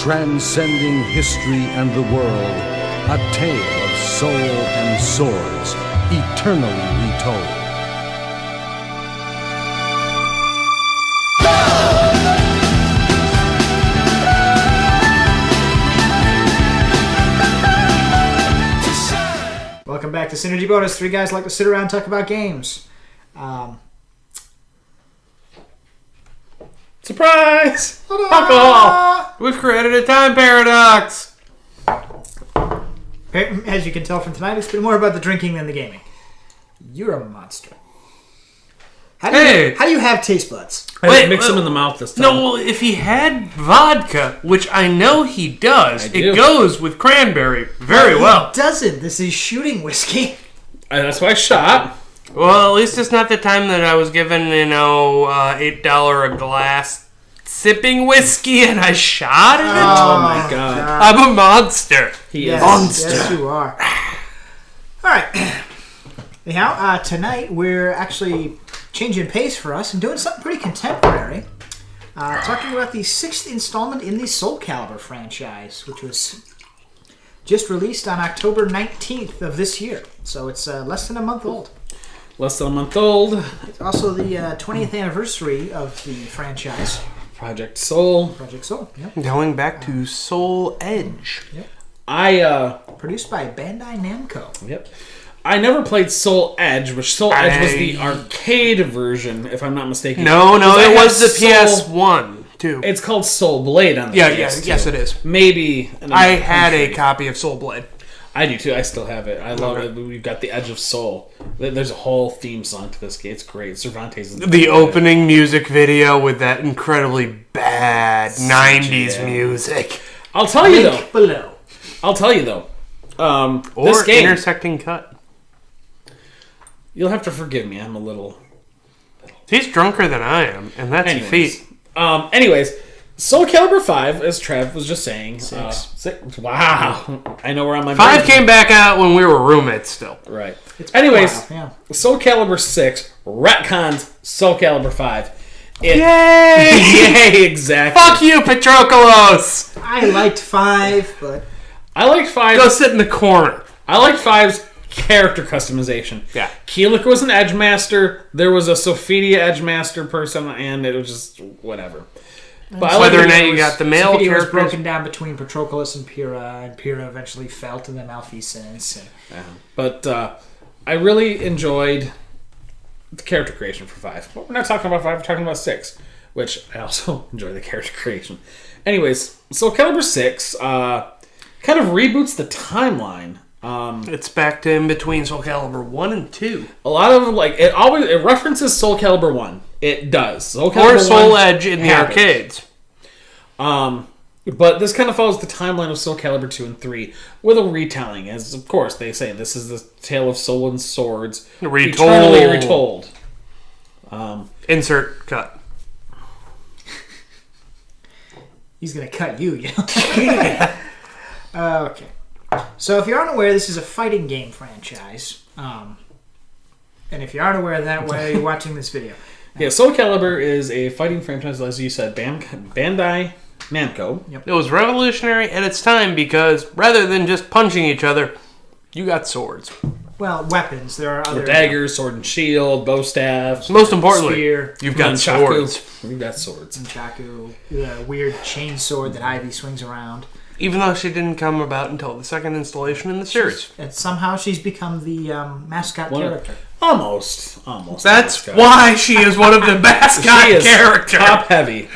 transcending history and the world, a tale of soul and swords, eternally retold. Welcome back to Synergy Bonus. Three guys like to sit around and talk about games. Surprise! Alcohol! We've created a time paradox! As you can tell from tonight, it's been more about the drinking than the gaming. You're a monster. How do you have taste buds? Wait, mix them in the mouth this time. No, well, if he had vodka, which I know he does, it goes with cranberry very well. It doesn't. This is shooting whiskey. That's why I shot. Well, at least it's not the time that I was given, $8 a glass sipping whiskey and I shot it. Oh my god. I'm a monster. He is a monster. Yes, you are. Alright. Anyhow, tonight we're actually changing pace for us and doing something pretty contemporary. Talking about the 6th installment in the Soul Calibur franchise, which was just released on October 19th of this year. So it's less than a month old. Less than a month old. It's also the 20th anniversary of the franchise. Project Soul. Yep. Going back to Soul Edge. Yep. Produced by Bandai Namco. Yep. I never played Soul Edge, which Soul Edge was the arcade version, if I'm not mistaken. No, it was the PS1, too. It's called Soul Blade on the PS2. Yes, it is. Maybe. I had a copy of Soul Blade. I do, too. I still have it. I love it. We've got the Edge of Soul. There's a whole theme song to this game. It's great. Cervantes is the opening music video with that incredibly bad 90s music. I'll tell you, though. Link below. I'll tell you, though. Or this game, intersecting cut. You'll have to forgive me. I'm a little... He's drunker than I am, and that's a feat. Anyways, Soul Calibur 5, as Trev was just saying. 6. Wow. I know we're on my... 5 came back out when we were roommates still. Right. Soul Calibur 6 retcons Soul Calibur 5. Yay! Yay, exactly. Fuck you, Patroklos! I liked 5, but... I liked 5... Go sit in the corner. I liked 5's character customization. Yeah. Keelik was an Edge Master. There was a Sophidia Edge Master person, and it was just whatever. But whether or not you got the male Sophidia characters... was broken down between Patroklos and Pyrrha eventually fell to the Malfeasance. But I really enjoyed the character creation for 5. But we're not talking about 5, we're talking about 6, which I also enjoy the character creation. Anyways, Soul Calibur 6 kind of reboots the timeline. It's back to in between Soul Calibur 1 and 2. A lot of it references Soul Calibur 1. It does. Soul Calibur or Soul 1 Edge in the arcades. But this kind of follows the timeline of Soul Calibur 2 and 3 with a retelling, as of course they say this is the tale of soul and swords eternally retold. Insert cut. He's gonna cut you, know. Okay. So if you aren't aware, this is a fighting game franchise. And if you aren't aware of that, why are you watching this video? Yeah, Soul Calibur is a fighting franchise, as you said, Bandai Namco. Yep. It was revolutionary at its time because rather than just punching each other, you got swords. Well, weapons. There are other daggers, sword and shield, bow staffs. Most importantly, spear. You've got swords. You've got swords. Nunchaku, the weird chain sword that Ivy swings around. Even though she didn't come about until the second installation in the series. And somehow she's become the mascot character. Almost. That's why she is one of the mascot characters. Top heavy.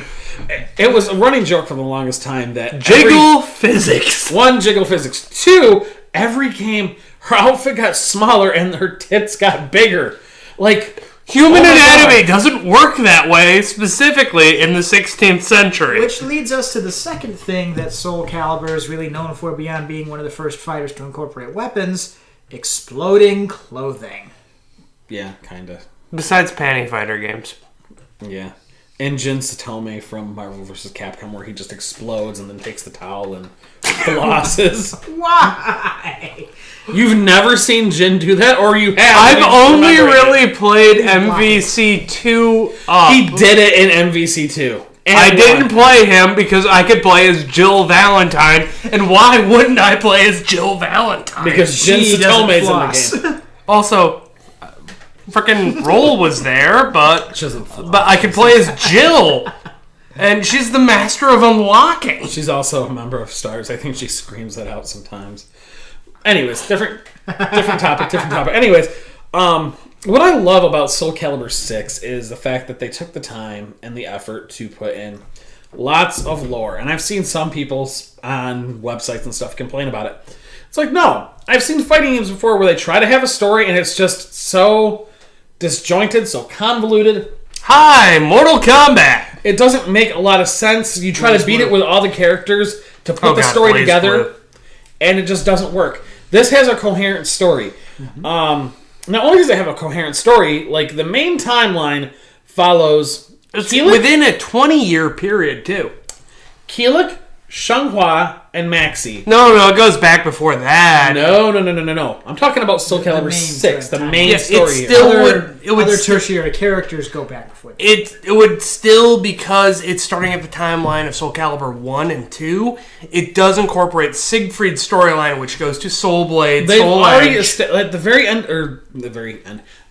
It was a running joke for the longest time that Jiggle physics. 1, jiggle physics. 2, every game her outfit got smaller and her tits got bigger. Like, human anatomy doesn't work that way, specifically in the 16th century. Which leads us to the second thing that Soul Calibur is really known for beyond being one of the first fighters to incorporate weapons: exploding clothing. Yeah, kinda. Besides panty fighter games. Yeah. And Jin Satome from Marvel vs. Capcom, where he just explodes and then takes the towel and flosses. Why? You've never seen Jin do that, or you have? I've only really played MVC2 up. He did it in MVC2. I didn't play him because I could play as Jill Valentine, and why wouldn't I play as Jill Valentine? Because Jin Satome's in the game. Also, frickin' Roll was there, but She doesn't floss. I could play as Jill, and she's the master of unlocking. She's also a member of Stars. I think she screams that out sometimes. Anyways, different topic. Anyways, what I love about Soul Calibur 6 is the fact that they took the time and the effort to put in lots of lore. And I've seen some people on websites and stuff complain about it. It's like, no. I've seen fighting games before where they try to have a story and it's just so disjointed, so convoluted. Hi, Mortal Kombat. It doesn't make a lot of sense. You try to beat it with all the characters to put the story together, and it just doesn't work. This has a coherent story. Not only does it have a coherent story, like the main timeline follows Keelik, within a 20-year period, too. Keelik, Xianghua, and Maxi. No, it goes back before that. No. I'm talking about Soul Calibur 6, the main story. Other tertiary characters go back before that. It would still, because it's starting at the timeline of Soul Calibur 1 and 2, it does incorporate Siegfried's storyline, which goes to Soul Blade, They've Soul already Edge. at the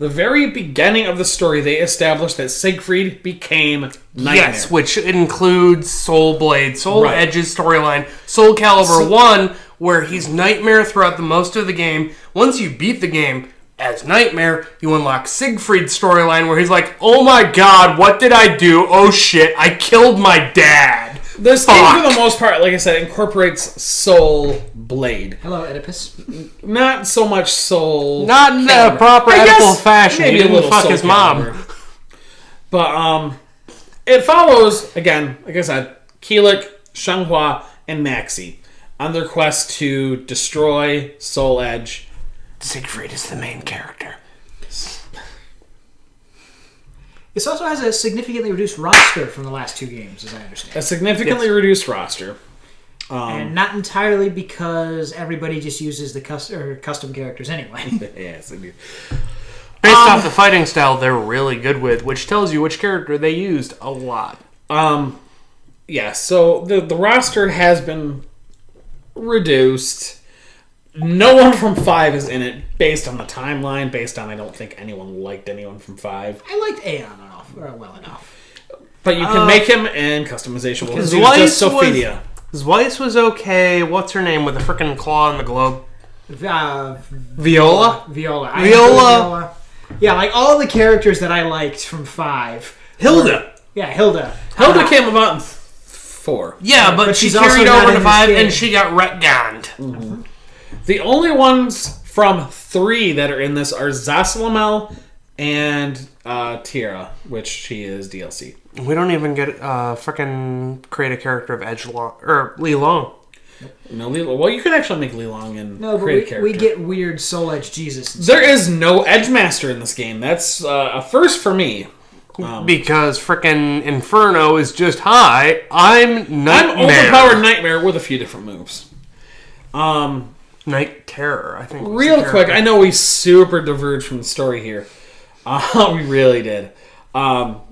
very beginning of the story, they established that Siegfried became Nightmare. Yes, which includes Soul Blade, Soul Edge's storyline, Soul Calibur 1, where he's Nightmare throughout the most of the game. Once you beat the game as Nightmare, you unlock Siegfried's storyline, where he's like, oh my god, what did I do? Oh shit, I killed my dad. This game, for the most part, like I said, incorporates Soul Blade. Hello, Oedipus. Not so much Soul. Not in a proper Oedipal fashion. Maybe He didn't a little fuck Soul his mom. Calibur. But it follows again, like I said, Keelik, Xianghua, and Maxi on their quest to destroy Soul Edge. Siegfried is the main character. This also has a significantly reduced roster from the last two games, as I understand. A significantly reduced roster. And not entirely because everybody just uses the custom characters anyway. Yes, they do. Based off the fighting style they're really good with, which tells you which character they used a lot. Yeah, so the roster has been reduced. No one from 5 is in it, based on the timeline, based on I don't think anyone liked anyone from 5. I liked Aeon well enough. But you can make him, and customization will do Weiss just Sophia. Weiss was okay. What's her name with the frickin' claw on the globe? Viola. Viola. Yeah, like all the characters that I liked from 5. Hilda. Hilda. Hilda came about in 4. Yeah, but she she's also carried not over in to this 5 game. and she got retconned. Mm-hmm. The only ones from 3 that are in this are Zasalamel and Tierra, which she is DLC. We don't even get frickin' create a character of Li Long. No, well, you can actually make Li Long and create a character. We get weird Soul Edge Jesus. There is no Edge Master in this game. That's a first for me. Because frickin' Inferno is just, hi, I'm Nightmare. I'm overpowered Nightmare with a few different moves. Night Terror, I think. Real quick, I know we super diverged from the story here. We really did. But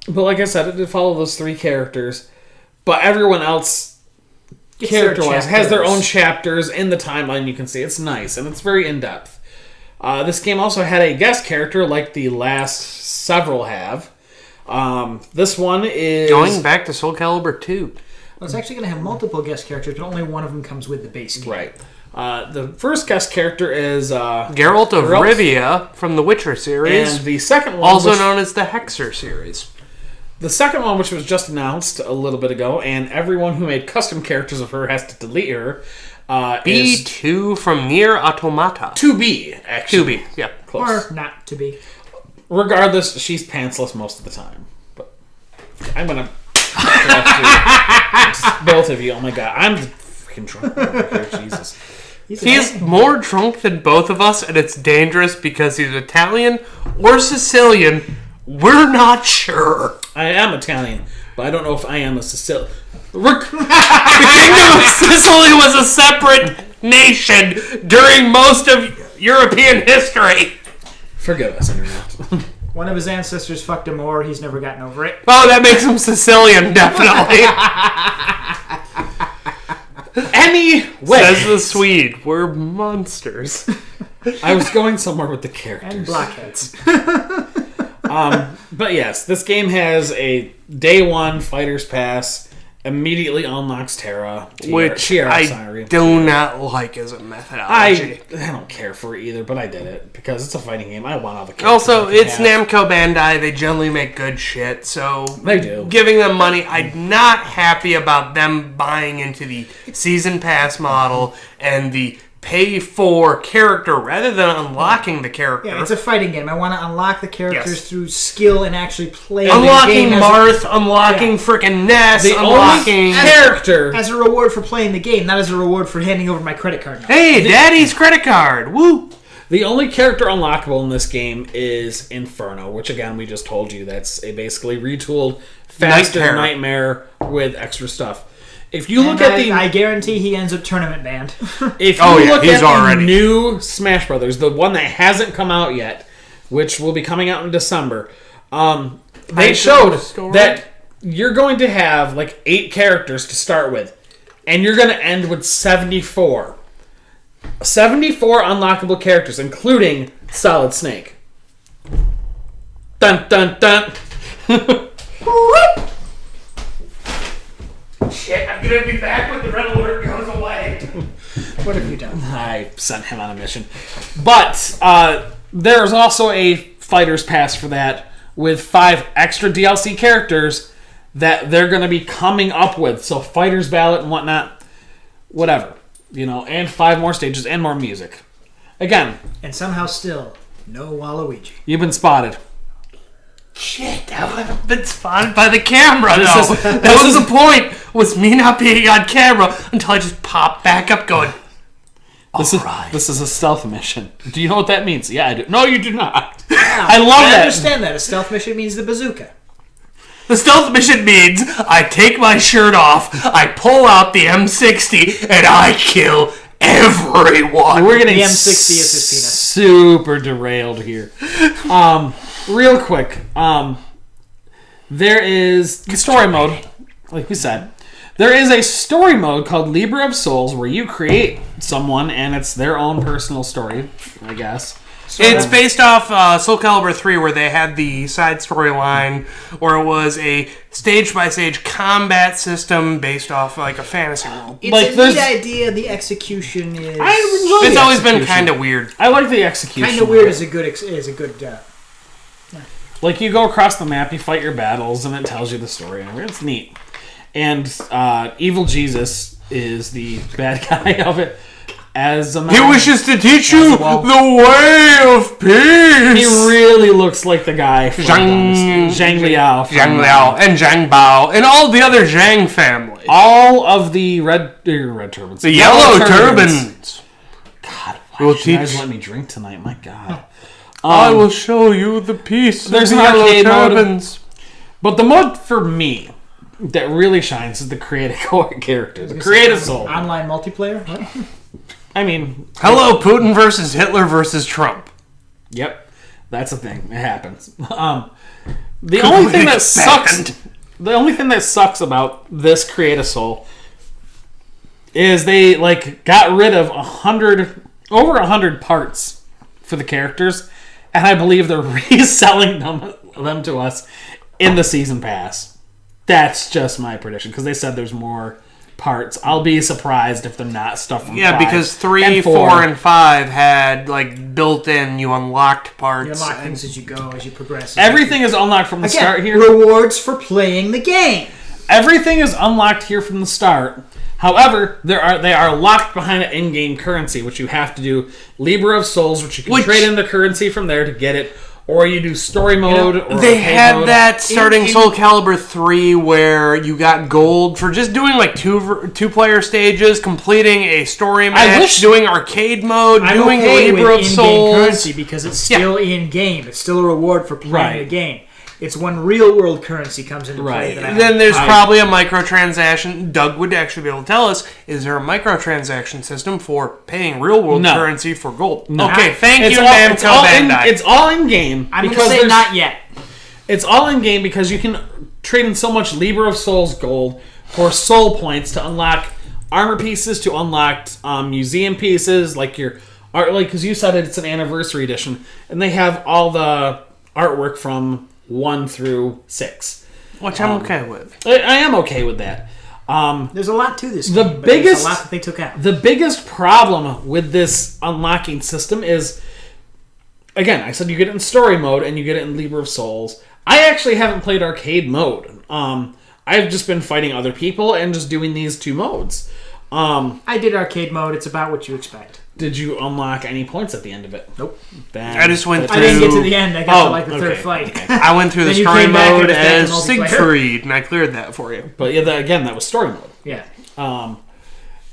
like I said, it did follow those 3 characters. But everyone else, character-wise, has their own chapters in the timeline. You can see it's nice, and it's very in-depth. This game also had a guest character, like the last several have. This one is... Going back to Soul Calibur 2. Well, it's actually going to have multiple guest characters, but only one of them comes with the base game. Right. The first guest character is... Geralt of Rivia from the Witcher series. And the second one... Also known as the Hexer series. The second one, which was just announced a little bit ago, and everyone who made custom characters of her has to delete her, B2 from Nier Automata. 2B, actually. 2B, yeah. Close. Or not to be. Regardless, she's pantsless most of the time. But I'm going to... both of you, oh my god. I'm freaking drunk over here, Jesus. He's more drunk than both of us, and it's dangerous because he's Italian or Sicilian. We're not sure. I am Italian, but I don't know if I am a Sicilian. The Kingdom of Sicily was a separate nation during most of European history. Forgive us, Internet. One of his ancestors fucked him or he's never gotten over it. Oh, that makes him Sicilian, definitely. Anyway. Says the Swede. We're monsters. I was going somewhere with the characters. And blockheads. But yes, this game has a day one Fighter's Pass. Immediately unlocks Terra. Which I do not like as a methodology. I don't care for it either, but I did it because it's a fighting game. I want all the characters. Also, it's Namco Bandai. They generally make good shit, so they do. Giving them money, I'm not happy about them buying into the season pass model and the pay for character rather than unlocking the character. Yeah, it's a fighting game. I want to unlock the characters through skill and actually play unlocking the game. Marth, unlocking frickin' Ness, unlocking character as a reward for playing the game, not as a reward for handing over my credit card. Hey, Daddy's credit card. Woo! The only character unlockable in this game is Inferno, which again we just told you that's a basically retooled faster Nightmare with extra stuff. If you look at I guarantee he ends up tournament banned. If you look at the new Smash Brothers, the one that hasn't come out yet, which will be coming out in December, they showed that you're going to have like 8 characters to start with, and you're going to end with 74. 74 unlockable characters, including Solid Snake. Dun dun dun. Shit, I'm gonna be back when the red alert goes away. What have you done? I sent him on a mission. But there's also a Fighter's Pass for that with 5 extra DLC characters that they're going to be coming up with. So Fighter's Ballot and whatnot, whatever. And 5 more stages and more music. Again. And somehow still, no Waluigi. You've been spotted. Shit, that would have been spotted by the camera, though. That was the point, was me not being on camera until I just popped back up going, This is a stealth mission. Do you know what that means? Yeah, I do. No, you do not. Yeah, I love that. I understand that. A stealth mission means the bazooka. The stealth mission means I take my shirt off, I pull out the M60, and I kill everyone. We're getting the M60 is his penis. Super derailed here. Real quick, there is the story mode, like we said. There is a story mode called Libra of Souls where you create someone and it's their own personal story, I guess. It's based off Soul Calibur 3 where they had the side storyline or it was a stage-by-stage combat system based off like a fantasy world. It's like, a neat idea. The execution is... It's always been kind of weird. I like the execution. Kind of weird is a good... Like, you go across the map, you fight your battles, and it tells you the story. It's neat. And Evil Jesus is the bad guy of it. He wishes to teach you the way of peace. He really looks like the guy from Zhang Liao. And Zhang Bao. And all the other Zhang family. All of the red turbans. The yellow turbans. God, why did you guys let me drink tonight? My God. I will show you the peace. There's an arcade mode. But the mode for me that really shines is the create a character. The create a soul. Online multiplayer? What? I mean... Hello, Putin versus Hitler versus Trump. Yep. That's a thing. It happens. The only thing that sucks about this create a soul is they got rid of over 100 parts for the characters, and I believe they're reselling them to us in the season pass. That's just my prediction because they said there's more parts. I'll be surprised if they're not stuff from 5 because 3, 4, and 5 had built-in you unlocked parts. You unlock things as you go, as you progress. Everything is unlocked from the start here. Rewards for playing the game. Everything is unlocked here from the start. However, they are locked behind an in-game currency, which you have to do Libra of Souls, which you can trade in the currency from there to get it. Or you do story mode. Or they had that starting Soul Calibur 3 where you got gold for just doing two-player stages, completing a story match, doing arcade mode, doing Libra of Souls. Currency because it's still in-game. It's still a reward for playing the game. It's when real world currency comes into play. Right. That Then there's probably a microtransaction. Doug would actually be able to tell us, is there a microtransaction system for paying real world currency for gold? No. Okay, thank you, it's all Bandai. it's all in game. I'm going to say not yet. It's all in game because you can trade in so much Libra of Souls gold for soul points to unlock armor pieces, to unlock museum pieces, like your art. Like, because you said it's an anniversary edition, and they have all the artwork from 1 through 6, which I'm okay with. I am okay with that. There's a lot to this game, The but biggest, there's a lot that they took out. The biggest problem with this unlocking system is, again, I said you get it in story mode and you get it in Libra of Souls. I actually haven't played arcade mode. I've just been fighting other people and just doing these 2 modes. I did arcade mode. It's about what you expect. Did you unlock any points at the end of it? Nope. I just went through... I didn't get to the end. I got to like the third fight. I went through the Then you story came back and mode it was back to as multiplayer. Siegfried, and I cleared that for you. But yeah, that was story mode. Yeah.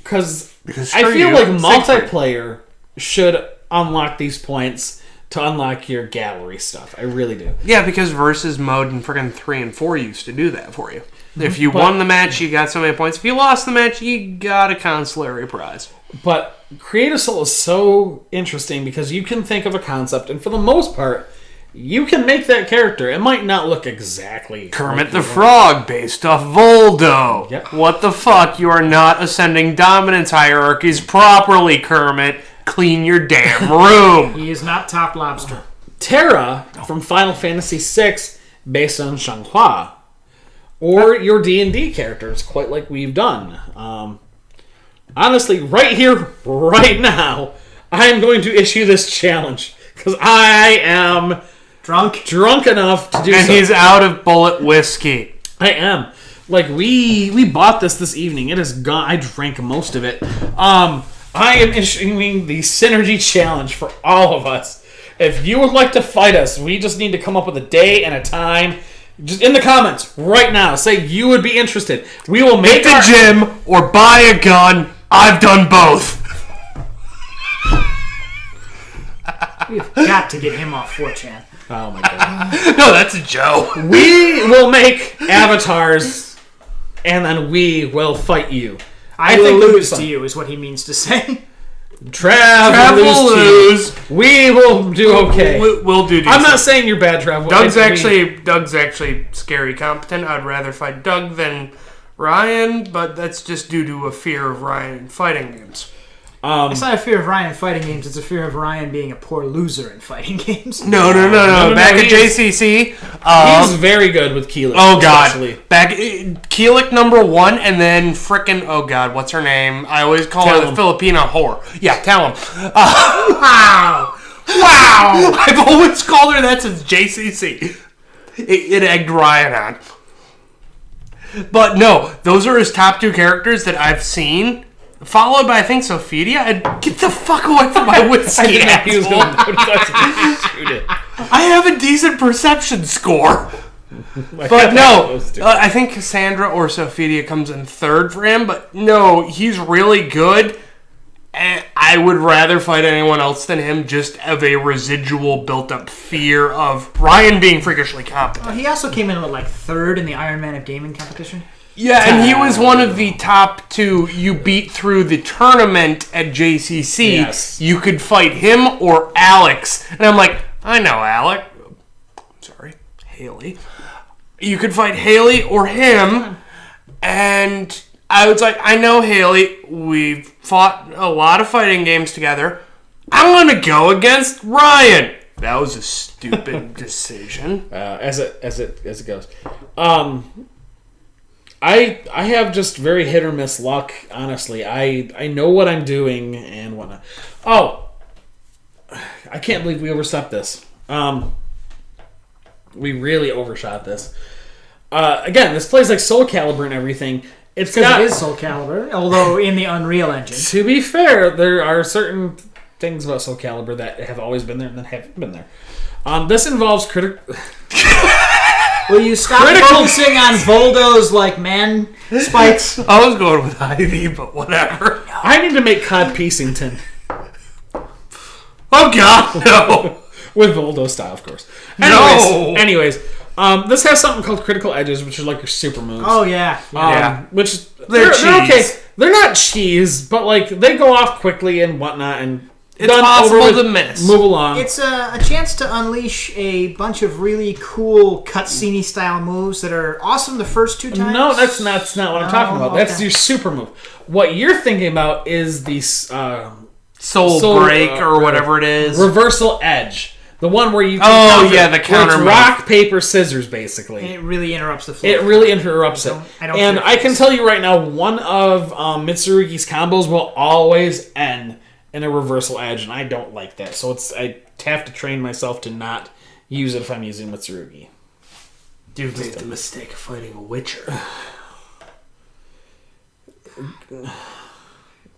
Because Because I screw feel you, like Siegfried. multiplayer should unlock these points to unlock your gallery stuff. I really do. Yeah, because versus mode in friggin' 3 and 4 used to do that for you. If you won the match, you got so many points. If you lost the match, you got a consolatory prize. But Creative Soul is so interesting because you can think of a concept, and for the most part, you can make that character. It might not look exactly Kermit like the you Frog based off Voldo. Yep. What the fuck? You are not ascending dominance hierarchies properly, Kermit. Clean your damn room. He is not top lobster. Terra from Final Fantasy VI, based on Xianghua, or your D&D characters, quite like we've done. Honestly, right here, right now, I am going to issue this challenge because I am drunk enough to do. And so. he's out of bullet whiskey. I am. Like we bought this evening. It is gone. I drank most of it. I am issuing the Synergy Challenge for all of us. If you would like to fight us, we just need to come up with a day and a time. Just in the comments right now, say you would be interested. We will make Hit the gym or buy a gun. I've done both. We've got to get him off 4chan. Oh my god. No, that's a joke. We will make avatars, and then we will fight you. I think will it'll be lose fun. to you, is what he means to say. Travel lose. We will do okay. We'll do decent. I'm not saying you're bad, Travel. Doug's actually scary competent. I'd rather fight Doug than Ryan, but that's just due to a fear of Ryan in fighting games. It's not a fear of Ryan in fighting games. It's a fear of Ryan being a poor loser in fighting games. No. Back at JCC, He's very good with Keelik. oh god, especially. back Keelik #1, and then frickin' oh god, what's her name? I always call her the Talon. Filipino whore. Yeah, Talon. Wow. I've always called her that since JCC. It egged Ryan on. But no, those are his top 2 characters that I've seen. Followed by, I think, Sophia. And get the fuck away from my whiskey, I didn't know he was asshole. going to shoot it. I have a decent perception score. But no, I think Cassandra or Sophia comes in 3rd for him. But no, he's really good. And I would rather fight anyone else than him, just of a residual built-up fear of Ryan being freakishly competent. He also came in with like 3rd in the Iron Man of Gaming competition. Yeah, and he was one of the top 2 you beat through the tournament at JCC. Yes. You could fight him or Alex. And I'm like, I know Alec. Sorry, Haley. You could fight Haley or him. And I was like, I know Haley. We've fought a lot of fighting games together. I'm going to go against Ryan. That was a stupid decision. As it goes. I have just very hit or miss luck, honestly. I know what I'm doing and whatnot. Oh, I can't believe we overstepped this. We really overshot this. Again, this plays like Soul Calibur and everything. It's Because got, it is Soul Calibur, although in the Unreal Engine. to be fair, there are certain things about Soul Calibur that have always been there and that haven't been there. This involves critical... Will you stop focusing on Voldo's like man spikes? I was going with Ivy, but whatever. I need to make Cod Piecington. Oh god, no. With Voldo style, of course. No. Anyways, This has something called critical edges, which are like your super moves. Oh yeah. Which They're okay. cheese. They're not cheese, but like they go off quickly and whatnot, and It's possible to miss. Move along. It's a chance to unleash a bunch of really cool cutscene style moves that are awesome the first 2 times. No, that's not what I'm talking about. That's okay. your super move. What you're thinking about is the Soul break or whatever it is. reversal edge. The one where you the counter it's move. rock, paper, scissors, basically. And it really interrupts the flow. It really interrupts it. I don't And care. I can tell you right now, one of Mitsurugi's combos will always end in a reversal edge, and I don't like that. So I have to train myself to not use it if I'm using Mitsurugi. You've made the mistake of fighting a Witcher.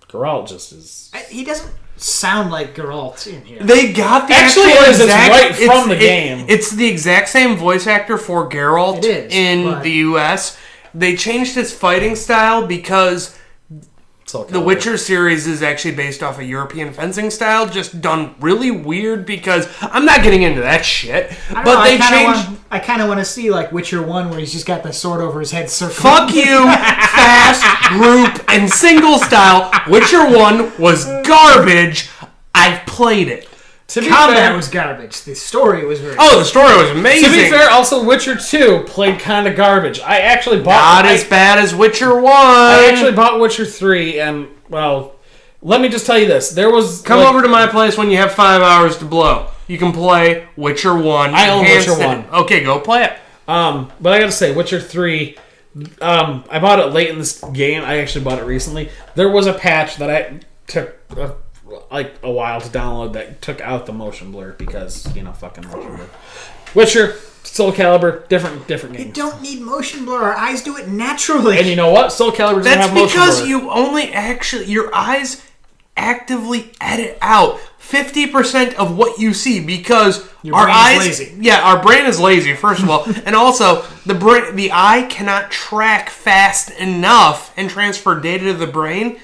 Geralt just is... He doesn't sound like Geralt in here. They got the Actually, actual it is. It's exact, right from the game. It's the exact same voice actor for Geralt It is, in but- the US. They changed his fighting style because Soul the Calibur. Witcher series is actually based off a European fencing style, just done really weird because I'm not getting into that shit. I don't But know, they changed. I kind of want to see like Witcher 1 where he's just got the sword over his head circling. Fuck you, fast, group, and single style. Witcher 1 was garbage. I've played it. To be Combat fair, was garbage. The story was very Oh, the story was amazing. To be fair, also Witcher 2 played kind of garbage. I actually bought... Not as bad as Witcher 1. I actually bought Witcher 3, and, well, let me just tell you this. There was... Come over to my place when you have 5 hours to blow. You can play Witcher 1. I own Enhanced Witcher 1. Edition. Okay, go play it. But I gotta say, Witcher 3... I bought it late in this game. I actually bought it recently. There was a patch that I took... a while to download that took out the motion blur because, fucking motion blur. Witcher, Soul Calibur, different You games. don't need motion blur. Our eyes do it naturally. And you know what? Soul Calibur doesn't That's have motion because blur. you only your eyes actively edit out 50% of what you see because Your our brain is eyes, lazy. yeah, our brain is lazy first of all, and also the eye cannot track fast enough and transfer data to the brain.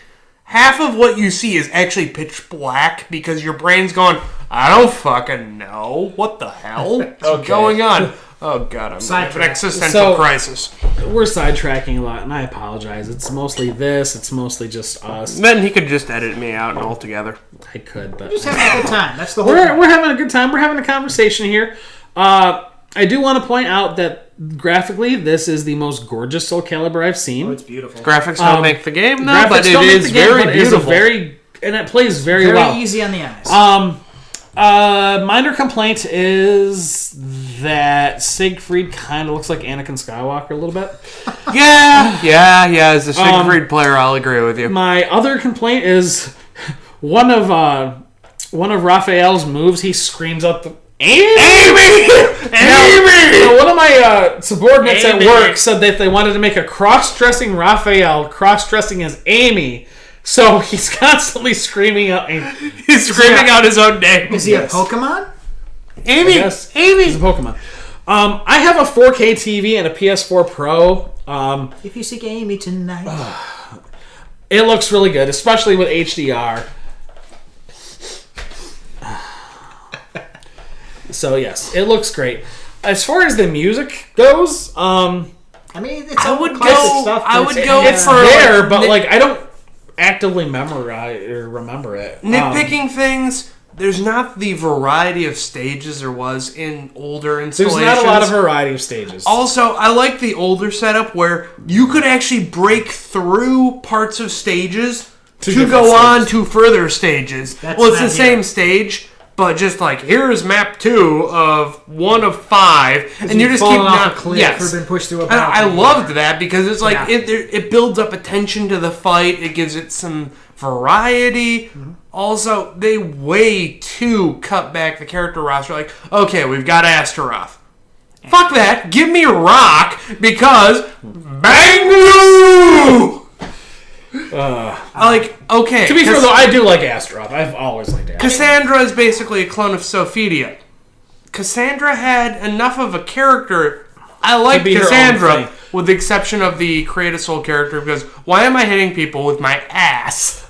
Half of what you see is actually pitch black because your brain's going, I don't fucking know. What the hell is going on? Oh, God, I'm in an existential crisis. We're sidetracking a lot, and I apologize. It's mostly this. It's mostly just us. Then he could just edit me out altogether. I could, but... Just having a good time. That's the whole We're point. having a good time. We're having a conversation here. I do want to point out that graphically, this is the most gorgeous Soul Calibur I've seen. Oh, it's beautiful. Graphics don't make the game, though, Graphics but it don't make is the game, very but it is beautiful. and it plays very, Very well. easy on the eyes. Minor complaint is that Siegfried kind of looks like Anakin Skywalker a little bit. Yeah. As a Siegfried player, I'll agree with you. My other complaint is one of Raphael's moves. He screams out the Amy! Now, one of my subordinates at work said that they wanted to make a cross-dressing Raphael cross-dressing as Amy. So he's constantly screaming out Amy. He's screaming out his own name. Is he a Pokemon? Amy! Yes. Amy! He's a Pokemon. I have a 4K TV and a PS4 Pro. If you seek Amy tonight. It looks really good, especially with HDR. So yes, it looks great. As far as the music goes, I mean, it's I all would classic go- stuff. I but would it's- go it's for, there, like, but I don't actively memorize or remember it. Nitpicking things, there's not the variety of stages there was in older There's installations. not a lot of variety of stages. Also, I like the older setup where you could actually break through parts of stages to different go on stages. to further stages. That's Well, it's not the same here. stage, but just like, here's map 2 of 1 of 5, and you just keep falling off not, a cliff yes. or been pushed through a And I balcony. loved that because it's like Yeah. it builds up attention to the fight. It gives it some variety. Also, they way too cut back the character roster. Like, okay, we've got Astaroth. Fuck that. Give me Rock because Bang! Like, okay. to be fair, though, I do like Astaroth. I've always liked Astaroth. Cassandra is basically a clone of Sophidia. Cassandra had enough of a character. I like be her own Cassandra, thing. with the exception of the Create a Soul character, because why am I hitting people with my ass?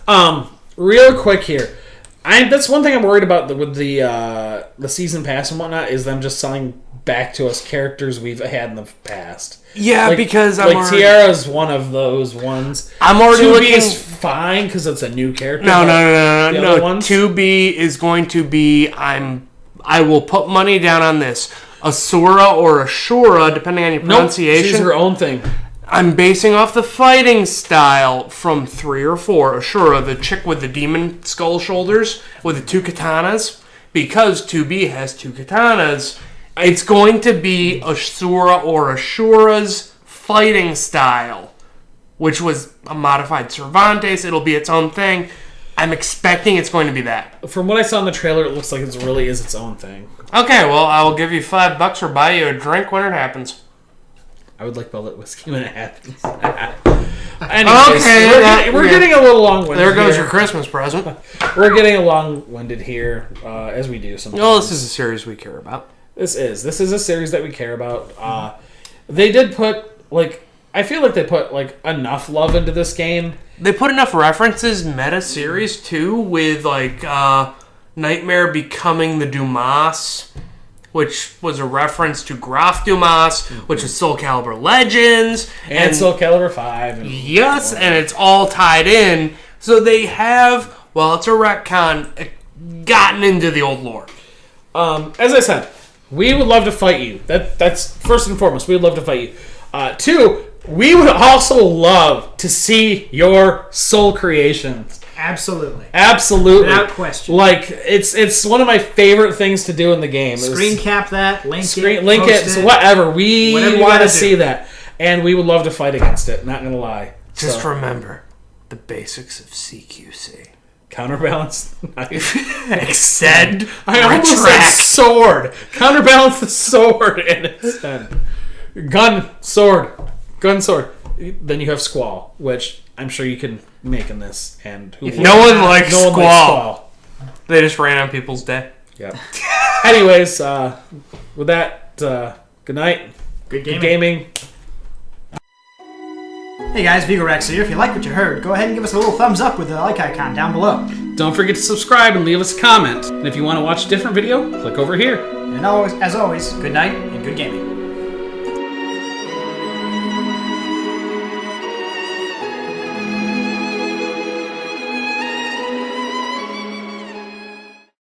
Real quick here. That's one thing I'm worried about with the season pass and whatnot is them just selling back to us characters we've had in the past. Yeah, because I'm like already... Tiara's one of those ones. I'm already 2B looking... is fine because it's a new character. No. The other ones? 2B is going to be... I will put money down on this. Asura or Ashura, depending on your pronunciation. She's her own thing. I'm basing off the fighting style from 3 or 4. Ashura, the chick with the demon skull shoulders with the 2 katanas. Because 2B has 2 katanas, it's going to be Asura or Ashura's fighting style, which was a modified Cervantes. It'll be its own thing. I'm expecting it's going to be that. From what I saw in the trailer, it looks like it really is its own thing. Okay, well, I will give you $5 or buy you a drink when it happens. I would like Bullet Whiskey when it happens. Anyways, okay, we're getting a little long-winded. There goes here. your Christmas present. We're getting a long-winded here, as we do sometimes. Well, this is a series we care about. This is a series that we care about. They did put I feel like they put enough love into this game. They put enough references meta series too, with Nightmare becoming the Dumas, which was a reference to Graf Dumas, which is Soul Calibur Legends And Soul Calibur 5. Yes, and it's all tied in. So they have, well, it's a retcon, gotten into the old lore. As I said, we would love to fight you. That's first and foremost. We would love to fight you. 2, we would also love to see your soul creations. Absolutely. Without question. It's one of my favorite things to do in the game. Screen cap that, link it, post so whatever. We Whatever you want to gotta see that. And we would love to fight against it, not gonna lie. Just remember the basics of CQC. Counterbalance. Extend. I almost said sword. Counterbalance the sword and extend. Gun, sword. Then you have Squall, which I'm sure you can make in this. And no one likes Squall. They just ran on people's day. Yep. Anyways, with that, good night. Good gaming. Good gaming. Hey guys, Vigorex here. If you like what you heard, go ahead and give us a little thumbs up with the like icon down below. Don't forget to subscribe and leave us a comment. And if you want to watch a different video, click over here. And always, as always, good night and good gaming.